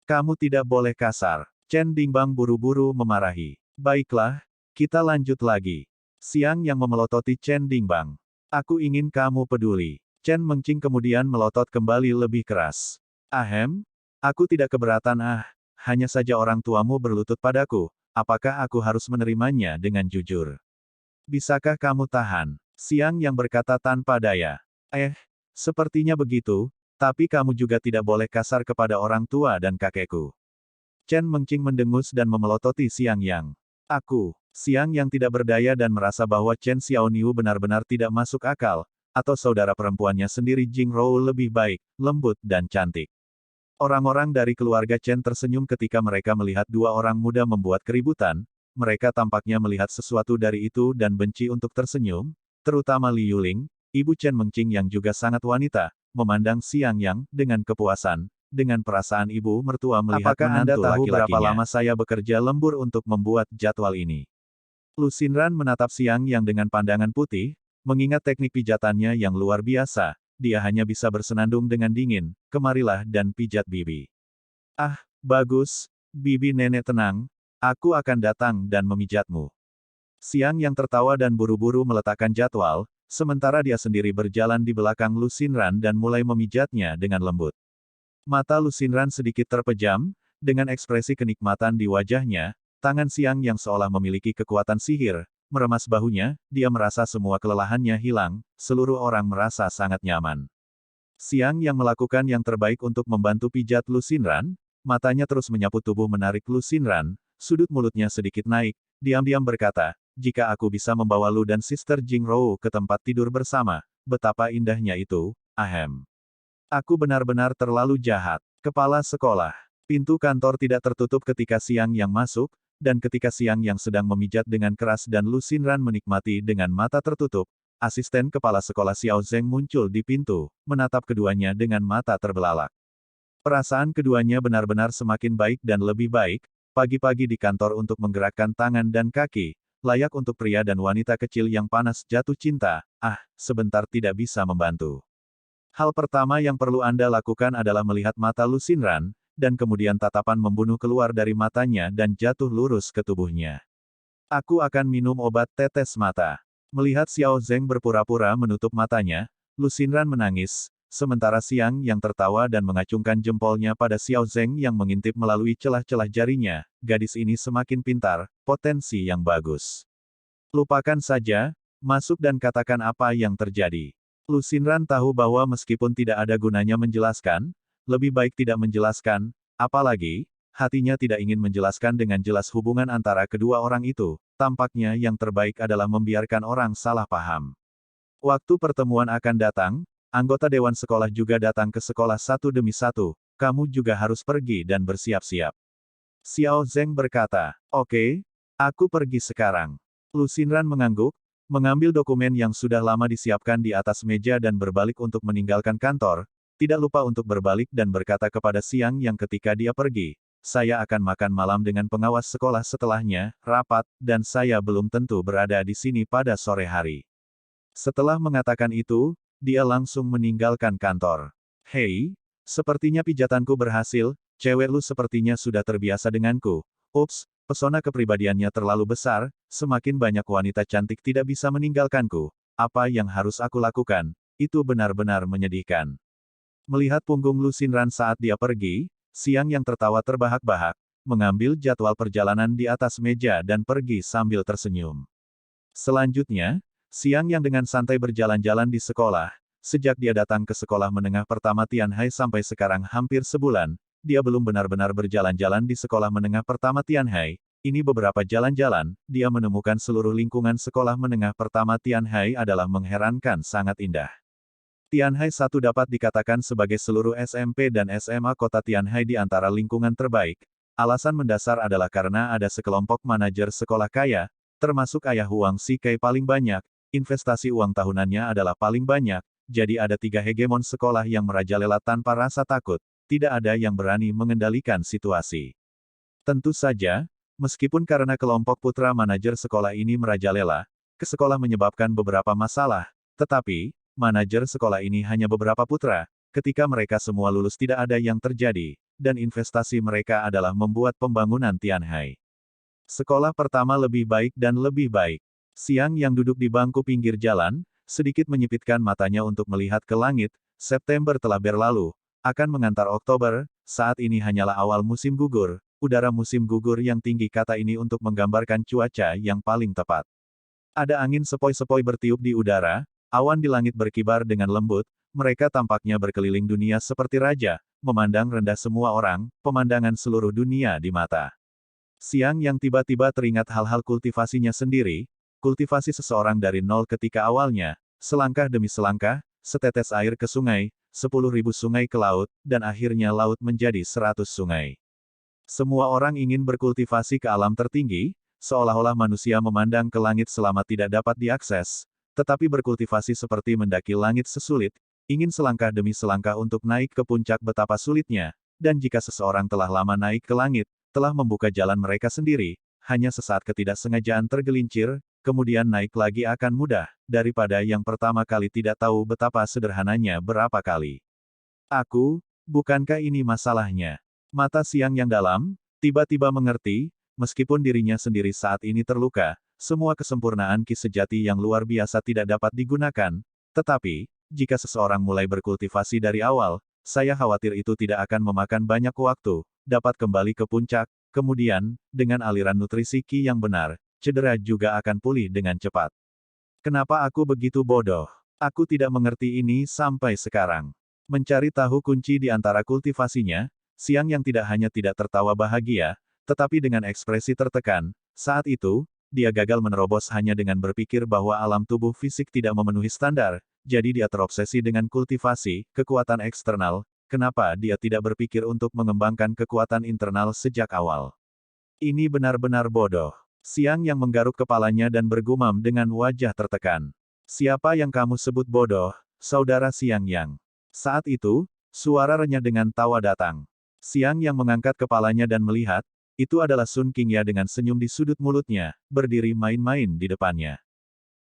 Kamu tidak boleh kasar. Chen Dingbang buru-buru memarahi. Baiklah, kita lanjut lagi. Xiang Yang memelototi Chen Dingbang. Aku ingin kamu peduli. Chen Mengqing kemudian melotot kembali lebih keras. Aku tidak keberatan hanya saja orang tuamu berlutut padaku, apakah aku harus menerimanya dengan jujur? Bisakah kamu tahan? Xiang Yang berkata tanpa daya. Sepertinya begitu, tapi kamu juga tidak boleh kasar kepada orang tua dan kakekku. Chen Mengqing mendengus dan memelototi Xiang Yang. Xiang Yang tidak berdaya dan merasa bahwa Chen Xiaoniu benar-benar tidak masuk akal, atau saudara perempuannya sendiri Jing Rou lebih baik, lembut dan cantik. Orang-orang dari keluarga Chen tersenyum ketika mereka melihat dua orang muda membuat keributan, mereka tampaknya melihat sesuatu dari itu dan benci untuk tersenyum, terutama Li Yuling, ibu Chen Mengqing yang juga sangat wanita, memandang Xiang Yang dengan kepuasan, dengan perasaan ibu mertua melihat Apakah menantu Anda tahu laki-lakinya. berapa lama saya bekerja lembur untuk membuat jadwal ini? Lu Xinran menatap Xiang Yang dengan pandangan putih, mengingat teknik pijatannya yang luar biasa, dia hanya bisa bersenandung dengan dingin, kemarilah dan pijat bibi. Bagus, bibi nenek tenang, aku akan datang dan memijatmu. Xiang Yang tertawa dan buru-buru meletakkan jadwal, sementara dia sendiri berjalan di belakang Lu Xinran dan mulai memijatnya dengan lembut. Mata Lu Xinran sedikit terpejam, dengan ekspresi kenikmatan di wajahnya, tangan Xiang Yang seolah memiliki kekuatan sihir, meremas bahunya, dia merasa semua kelelahannya hilang, seluruh orang merasa sangat nyaman. Xiang Yang melakukan yang terbaik untuk membantu pijat Lu Xinran, matanya terus menyapu tubuh menarik Lu Xinran, sudut mulutnya sedikit naik, diam-diam berkata, jika aku bisa membawa Lu dan Sister Jing Rou ke tempat tidur bersama, betapa indahnya itu, Aku benar-benar terlalu jahat. Kepala sekolah. Pintu kantor tidak tertutup ketika Xiang Yang masuk, dan ketika Xiang Yang sedang memijat dengan keras dan Lu Xinran menikmati dengan mata tertutup, asisten kepala sekolah Xiao Zheng muncul di pintu, menatap keduanya dengan mata terbelalak. Perasaan keduanya benar-benar semakin baik dan lebih baik, pagi-pagi di kantor untuk menggerakkan tangan dan kaki, layak untuk pria dan wanita kecil yang panas jatuh cinta, sebentar tidak bisa membantu. Hal pertama yang perlu Anda lakukan adalah melihat mata Lu Xinran, dan kemudian tatapan membunuh keluar dari matanya dan jatuh lurus ke tubuhnya. Aku akan minum obat tetes mata. Melihat Xiao Zeng berpura-pura menutup matanya, Lu Xinran menangis, sementara Xiang yang tertawa dan mengacungkan jempolnya pada Xiao Zeng yang mengintip melalui celah-celah jarinya. Gadis ini semakin pintar, potensi yang bagus. Lupakan saja, masuk dan katakan apa yang terjadi. Lu Xinran tahu bahwa meskipun tidak ada gunanya menjelaskan, lebih baik tidak menjelaskan, apalagi, hatinya tidak ingin menjelaskan dengan jelas hubungan antara kedua orang itu, tampaknya yang terbaik adalah membiarkan orang salah paham. Waktu pertemuan akan datang, anggota Dewan Sekolah juga datang ke sekolah satu demi satu, kamu juga harus pergi dan bersiap-siap. Xiao Zeng berkata, oke, aku pergi sekarang. Lu Xinran mengangguk, mengambil dokumen yang sudah lama disiapkan di atas meja dan berbalik untuk meninggalkan kantor, tidak lupa untuk berbalik dan berkata kepada Xiang yang ketika dia pergi, saya akan makan malam dengan pengawas sekolah setelahnya, rapat, dan saya belum tentu berada di sini pada sore hari. Setelah mengatakan itu, dia langsung meninggalkan kantor. Hei, sepertinya pijatanku berhasil, cewek lu sepertinya sudah terbiasa denganku. Ups, pesona kepribadiannya terlalu besar, semakin banyak wanita cantik tidak bisa meninggalkanku. Apa yang harus aku lakukan? Itu benar-benar menyedihkan. Melihat punggung Lu Xinran saat dia pergi, Xiang yang tertawa terbahak-bahak, mengambil jadwal perjalanan di atas meja dan pergi sambil tersenyum. Selanjutnya, Xiang yang dengan santai berjalan-jalan di sekolah, sejak dia datang ke sekolah menengah pertama Tianhai sampai sekarang hampir sebulan, dia belum benar-benar berjalan-jalan di sekolah menengah pertama Tianhai. Ini beberapa jalan-jalan, dia menemukan seluruh lingkungan sekolah menengah pertama Tianhai adalah mengherankan sangat indah. Tianhai 1 dapat dikatakan sebagai seluruh SMP dan SMA kota Tianhai di antara lingkungan terbaik. Alasan mendasar adalah karena ada sekelompok manajer sekolah kaya, termasuk ayah Huang Sikai paling banyak, investasi uang tahunannya adalah paling banyak, jadi ada 3 hegemon sekolah yang merajalela tanpa rasa takut, tidak ada yang berani mengendalikan situasi. Tentu saja, meskipun karena kelompok putra manajer sekolah ini merajalela, ke sekolah menyebabkan beberapa masalah, tetapi, manajer sekolah ini hanya beberapa putra, ketika mereka semua lulus tidak ada yang terjadi, dan investasi mereka adalah membuat pembangunan Tianhai. Sekolah pertama lebih baik dan lebih baik. Xiang yang duduk di bangku pinggir jalan, sedikit menyipitkan matanya untuk melihat ke langit, September telah berlalu, akan mengantar Oktober, saat ini hanyalah awal musim gugur, udara musim gugur yang tinggi kata ini untuk menggambarkan cuaca yang paling tepat. Ada angin sepoi-sepoi bertiup di udara, awan di langit berkibar dengan lembut, mereka tampaknya berkeliling dunia seperti raja, memandang rendah semua orang, pemandangan seluruh dunia di mata. Xiang yang tiba-tiba teringat hal-hal kultivasinya sendiri, kultivasi seseorang dari nol ketika awalnya, selangkah demi selangkah, setetes air ke sungai, 10.000 sungai ke laut, dan akhirnya laut menjadi 100 sungai. Semua orang ingin berkultivasi ke alam tertinggi, seolah-olah manusia memandang ke langit selama tidak dapat diakses, tetapi berkultivasi seperti mendaki langit sesulit, ingin selangkah demi selangkah untuk naik ke puncak betapa sulitnya, dan jika seseorang telah lama naik ke langit, telah membuka jalan mereka sendiri, hanya sesaat ketidaksengajaan tergelincir, kemudian naik lagi akan mudah, daripada yang pertama kali tidak tahu betapa sederhananya berapa kali. Bukankah ini masalahnya? Mata Xiang yang dalam, tiba-tiba mengerti, meskipun dirinya sendiri saat ini terluka, semua kesempurnaan Qi sejati yang luar biasa tidak dapat digunakan, tetapi, jika seseorang mulai berkultivasi dari awal, saya khawatir itu tidak akan memakan banyak waktu, dapat kembali ke puncak, kemudian, dengan aliran nutrisi Qi yang benar, cedera juga akan pulih dengan cepat. Kenapa aku begitu bodoh? Aku tidak mengerti ini sampai sekarang. Mencari tahu kunci di antara kultivasinya, Xiang yang tidak hanya tidak tertawa bahagia, tetapi dengan ekspresi tertekan, saat itu, dia gagal menerobos hanya dengan berpikir bahwa alam tubuh fisik tidak memenuhi standar, jadi dia terobsesi dengan kultivasi, kekuatan eksternal, kenapa dia tidak berpikir untuk mengembangkan kekuatan internal sejak awal. Ini benar-benar bodoh. Xiang yang menggaruk kepalanya dan bergumam dengan wajah tertekan. Siapa yang kamu sebut bodoh, saudara Xiang Yang? Saat itu, Suara renyah dengan tawa datang. Siang yang mengangkat kepalanya dan melihat, itu adalah Sun Qingya dengan senyum di sudut mulutnya, berdiri main-main di depannya.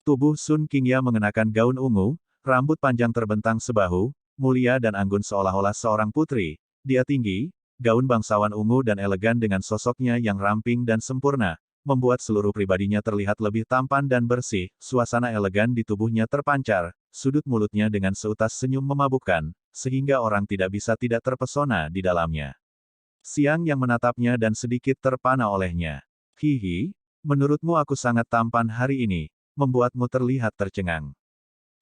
Tubuh Sun Qingya mengenakan gaun ungu, rambut panjang terbentang sebahu, mulia dan anggun seolah-olah seorang putri. Dia tinggi, gaun bangsawan ungu dan elegan dengan sosoknya yang ramping dan sempurna, membuat seluruh pribadinya terlihat lebih tampan dan bersih. Suasana elegan di tubuhnya terpancar, sudut mulutnya dengan seutas senyum memabukkan, sehingga orang tidak bisa tidak terpesona di dalamnya. Siang yang menatapnya dan sedikit terpana olehnya. Hihi, menurutmu aku sangat tampan hari ini, membuatmu terlihat tercengang.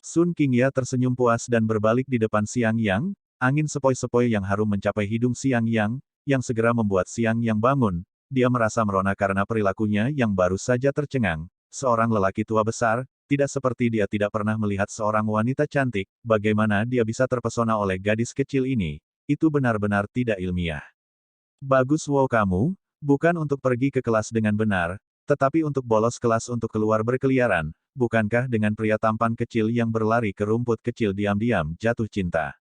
Sun Qingya tersenyum puas dan berbalik di depan Siang Yang, angin sepoi-sepoi yang harum mencapai hidung Siang yang segera membuat Siang Yang bangun. Dia merasa merona karena perilakunya yang baru saja tercengang. Seorang lelaki tua besar, tidak seperti dia tidak pernah melihat seorang wanita cantik, bagaimana dia bisa terpesona oleh gadis kecil ini? Itu benar-benar tidak ilmiah. Bagus wow kamu, bukan untuk pergi ke kelas dengan benar, tetapi untuk bolos kelas untuk keluar berkeliaran, bukankah dengan pria tampan kecil yang berlari ke rumput kecil diam-diam jatuh cinta?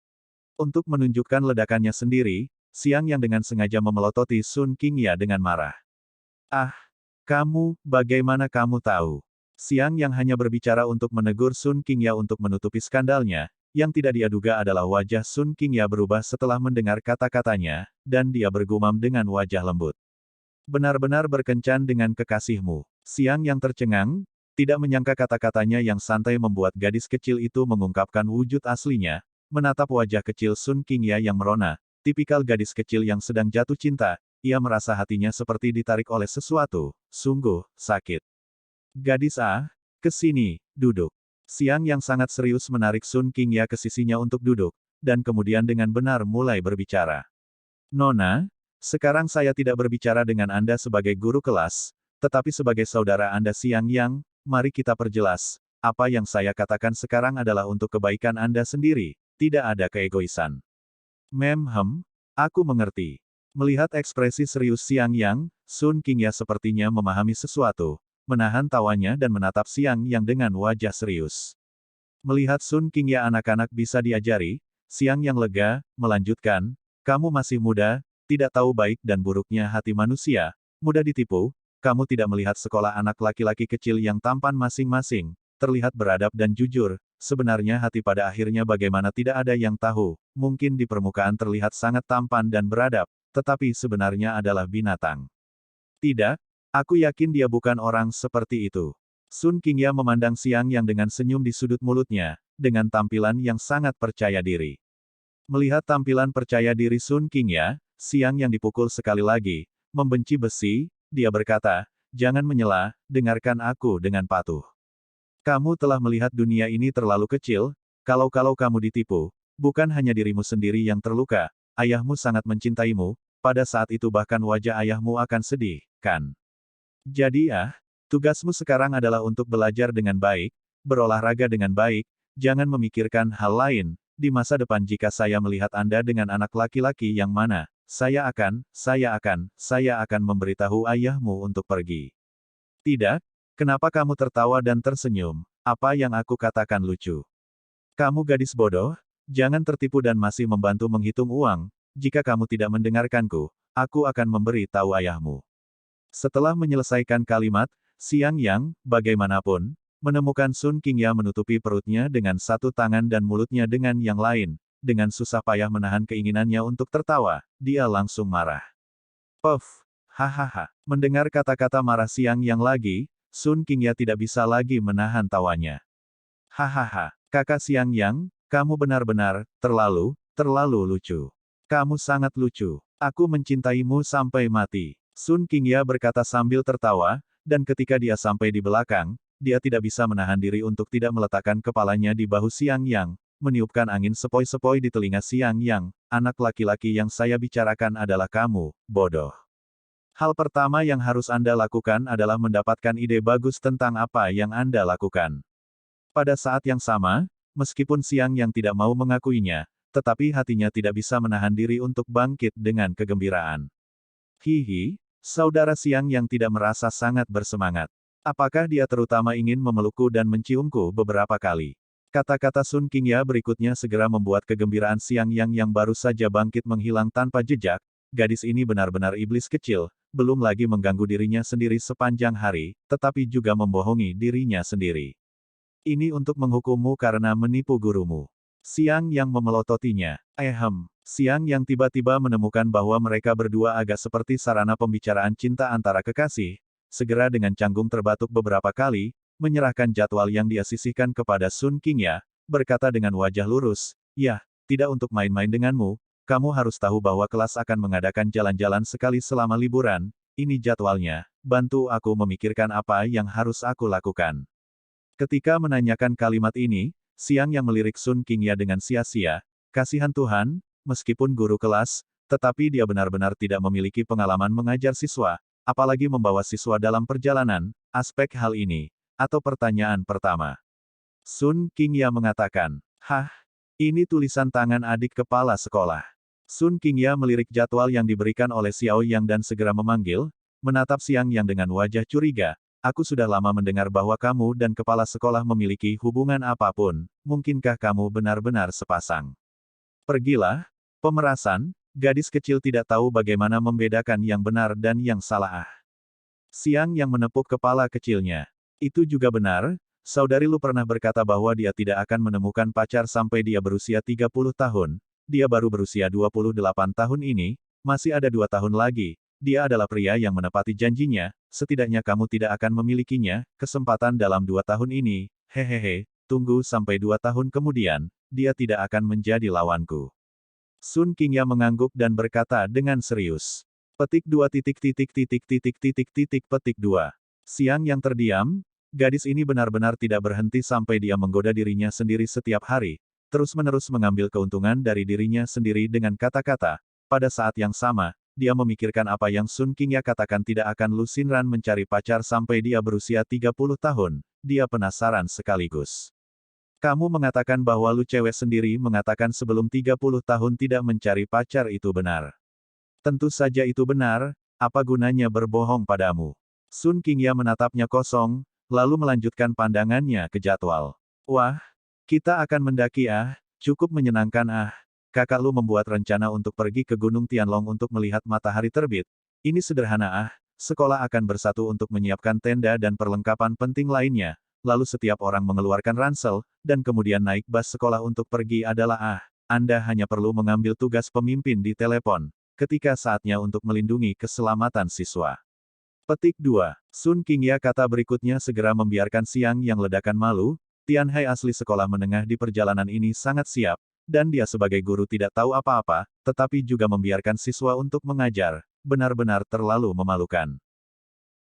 Untuk menunjukkan ledakannya sendiri, Siang yang dengan sengaja memelototi Sun Qingya dengan marah. Ah, kamu, bagaimana kamu tahu? Siang yang hanya berbicara untuk menegur Sun Qingya untuk menutupi skandalnya, yang tidak dia duga adalah wajah Sun Qingya berubah setelah mendengar kata-katanya, dan dia bergumam dengan wajah lembut. Benar-benar berkencan dengan kekasihmu. Siang yang tercengang, tidak menyangka kata-katanya yang santai membuat gadis kecil itu mengungkapkan wujud aslinya, menatap wajah kecil Sun Qingya yang merona, tipikal gadis kecil yang sedang jatuh cinta, ia merasa hatinya seperti ditarik oleh sesuatu, sungguh, sakit. Gadis ke sini, duduk. Siang yang sangat serius menarik Sun Qingya ke sisinya untuk duduk, dan kemudian dengan benar mulai berbicara. Nona, sekarang saya tidak berbicara dengan Anda sebagai guru kelas, tetapi sebagai saudara Anda Siang Yang, mari kita perjelas, apa yang saya katakan sekarang adalah untuk kebaikan Anda sendiri, tidak ada keegoisan. Aku mengerti. Melihat ekspresi serius Siang Yang, Sun Qingya sepertinya memahami sesuatu, menahan tawanya dan menatap Siang Yang dengan wajah serius. Melihat Sun Qingya anak-anak bisa diajari, Siang Yang lega, melanjutkan, kamu masih muda, tidak tahu baik dan buruknya hati manusia, mudah ditipu, kamu tidak melihat sekolah anak laki-laki kecil yang tampan masing-masing, terlihat beradab dan jujur, sebenarnya hati pada akhirnya bagaimana tidak ada yang tahu, mungkin di permukaan terlihat sangat tampan dan beradab, tetapi sebenarnya adalah binatang. Tidak, aku yakin dia bukan orang seperti itu. Sun Qingya memandang Siang Yang dengan senyum di sudut mulutnya, dengan tampilan yang sangat percaya diri. Melihat tampilan percaya diri Sun Qingya, Siang Yang dipukul sekali lagi, membenci besi, dia berkata, jangan menyela, dengarkan aku dengan patuh. Kamu telah melihat dunia ini terlalu kecil, kalau kamu ditipu, bukan hanya dirimu sendiri yang terluka, ayahmu sangat mencintaimu, pada saat itu bahkan wajah ayahmu akan sedih, kan? Jadi tugasmu sekarang adalah untuk belajar dengan baik, berolahraga dengan baik, jangan memikirkan hal lain, di masa depan jika saya melihat Anda dengan anak laki-laki yang mana, saya akan memberitahu ayahmu untuk pergi. Tidak? Kenapa kamu tertawa dan tersenyum? Apa yang aku katakan lucu? Kamu gadis bodoh? Jangan tertipu dan masih membantu menghitung uang, jika kamu tidak mendengarkanku, aku akan memberi tahu ayahmu. Setelah menyelesaikan kalimat, Siang Yang, bagaimanapun, menemukan Sun Qingya menutupi perutnya dengan satu tangan dan mulutnya dengan yang lain, dengan susah payah menahan keinginannya untuk tertawa, dia langsung marah. Puff, hahaha. Mendengar kata-kata marah Siang Yang lagi, Sun Qingya tidak bisa lagi menahan tawanya. Hahaha, kakak Siang Yang, kamu benar-benar, terlalu lucu. Kamu sangat lucu. Aku mencintaimu sampai mati. Sun Qingya berkata sambil tertawa, dan ketika dia sampai di belakang, dia tidak bisa menahan diri untuk tidak meletakkan kepalanya di bahu Siang Yang, meniupkan angin sepoi-sepoi di telinga Siang Yang, anak laki-laki yang saya bicarakan adalah kamu, bodoh. Hal pertama yang harus Anda lakukan adalah mendapatkan ide bagus tentang apa yang Anda lakukan. Pada saat yang sama, meskipun Siang Yang tidak mau mengakuinya, tetapi hatinya tidak bisa menahan diri untuk bangkit dengan kegembiraan. Hihi, saudara Siang Yang tidak merasa sangat bersemangat. Apakah dia terutama ingin memelukku dan menciumku beberapa kali? Kata-kata Sun Qingya berikutnya segera membuat kegembiraan Xiang Yang yang baru saja bangkit menghilang tanpa jejak. Gadis ini benar-benar iblis kecil, belum lagi mengganggu dirinya sendiri sepanjang hari, tetapi juga membohongi dirinya sendiri. Ini untuk menghukummu karena menipu gurumu. Xiang Yang memelototinya. Xiang Yang tiba-tiba menemukan bahwa mereka berdua agak seperti sarana pembicaraan cinta antara kekasih. Segera dengan canggung terbatuk beberapa kali, menyerahkan jadwal yang dia sisihkan kepada Sun Qingya, berkata dengan wajah lurus, "Yah, tidak untuk main-main denganmu, kamu harus tahu bahwa kelas akan mengadakan jalan-jalan sekali selama liburan, ini jadwalnya, bantu aku memikirkan apa yang harus aku lakukan." Ketika menanyakan kalimat ini, Xiang Yang melirik Sun Qingya dengan sia-sia, kasihan Tuhan, meskipun guru kelas, tetapi dia benar-benar tidak memiliki pengalaman mengajar siswa, apalagi membawa siswa dalam perjalanan, aspek hal ini. Atau pertanyaan pertama. Sun Qingya mengatakan, "Hah? Ini tulisan tangan adik kepala sekolah." Sun Qingya melirik jadwal yang diberikan oleh Xiao Yang dan segera memanggil, menatap Xiang Yang dengan wajah curiga. "Aku sudah lama mendengar bahwa kamu dan kepala sekolah memiliki hubungan apapun, mungkinkah kamu benar-benar sepasang?" "Pergilah, pemerasan, gadis kecil tidak tahu bagaimana membedakan yang benar dan yang salah." Xiang Yang menepuk kepala kecilnya. "Itu juga benar, saudari Lu pernah berkata bahwa dia tidak akan menemukan pacar sampai dia berusia 30 tahun. Dia baru berusia 28 tahun ini, masih ada 2 tahun lagi. Dia adalah pria yang menepati janjinya, setidaknya kamu tidak akan memilikinya, kesempatan dalam 2 tahun ini, hehehe, tunggu sampai 2 tahun kemudian, dia tidak akan menjadi lawanku." Sun Qingya mengangguk dan berkata dengan serius. Petik 2 petik 2. Xiang Yang terdiam, gadis ini benar-benar tidak berhenti sampai dia menggoda dirinya sendiri setiap hari, terus-menerus mengambil keuntungan dari dirinya sendiri dengan kata-kata. Pada saat yang sama, dia memikirkan apa yang Sun Qingya katakan tidak akan Lu Xinran mencari pacar sampai dia berusia 30 tahun, dia penasaran sekaligus. "Kamu mengatakan bahwa Lu cewek sendiri mengatakan sebelum 30 tahun tidak mencari pacar itu benar." "Tentu saja itu benar, apa gunanya berbohong padamu?" Sun Qingya menatapnya kosong, lalu melanjutkan pandangannya ke jadwal. "Wah, kita akan mendaki cukup menyenangkan Kakak Lu membuat rencana untuk pergi ke Gunung Tianlong untuk melihat matahari terbit. Ini sederhana sekolah akan bersatu untuk menyiapkan tenda dan perlengkapan penting lainnya, lalu setiap orang mengeluarkan ransel, dan kemudian naik bus sekolah untuk pergi adalah Anda hanya perlu mengambil tugas pemimpin di telepon, ketika saatnya untuk melindungi keselamatan siswa." Petik 2. Sun Qingya kata berikutnya segera membiarkan Xiang Yang ledakan malu. Tianhai asli sekolah menengah di perjalanan ini sangat siap, dan dia sebagai guru tidak tahu apa-apa, tetapi juga membiarkan siswa untuk mengajar, benar-benar terlalu memalukan.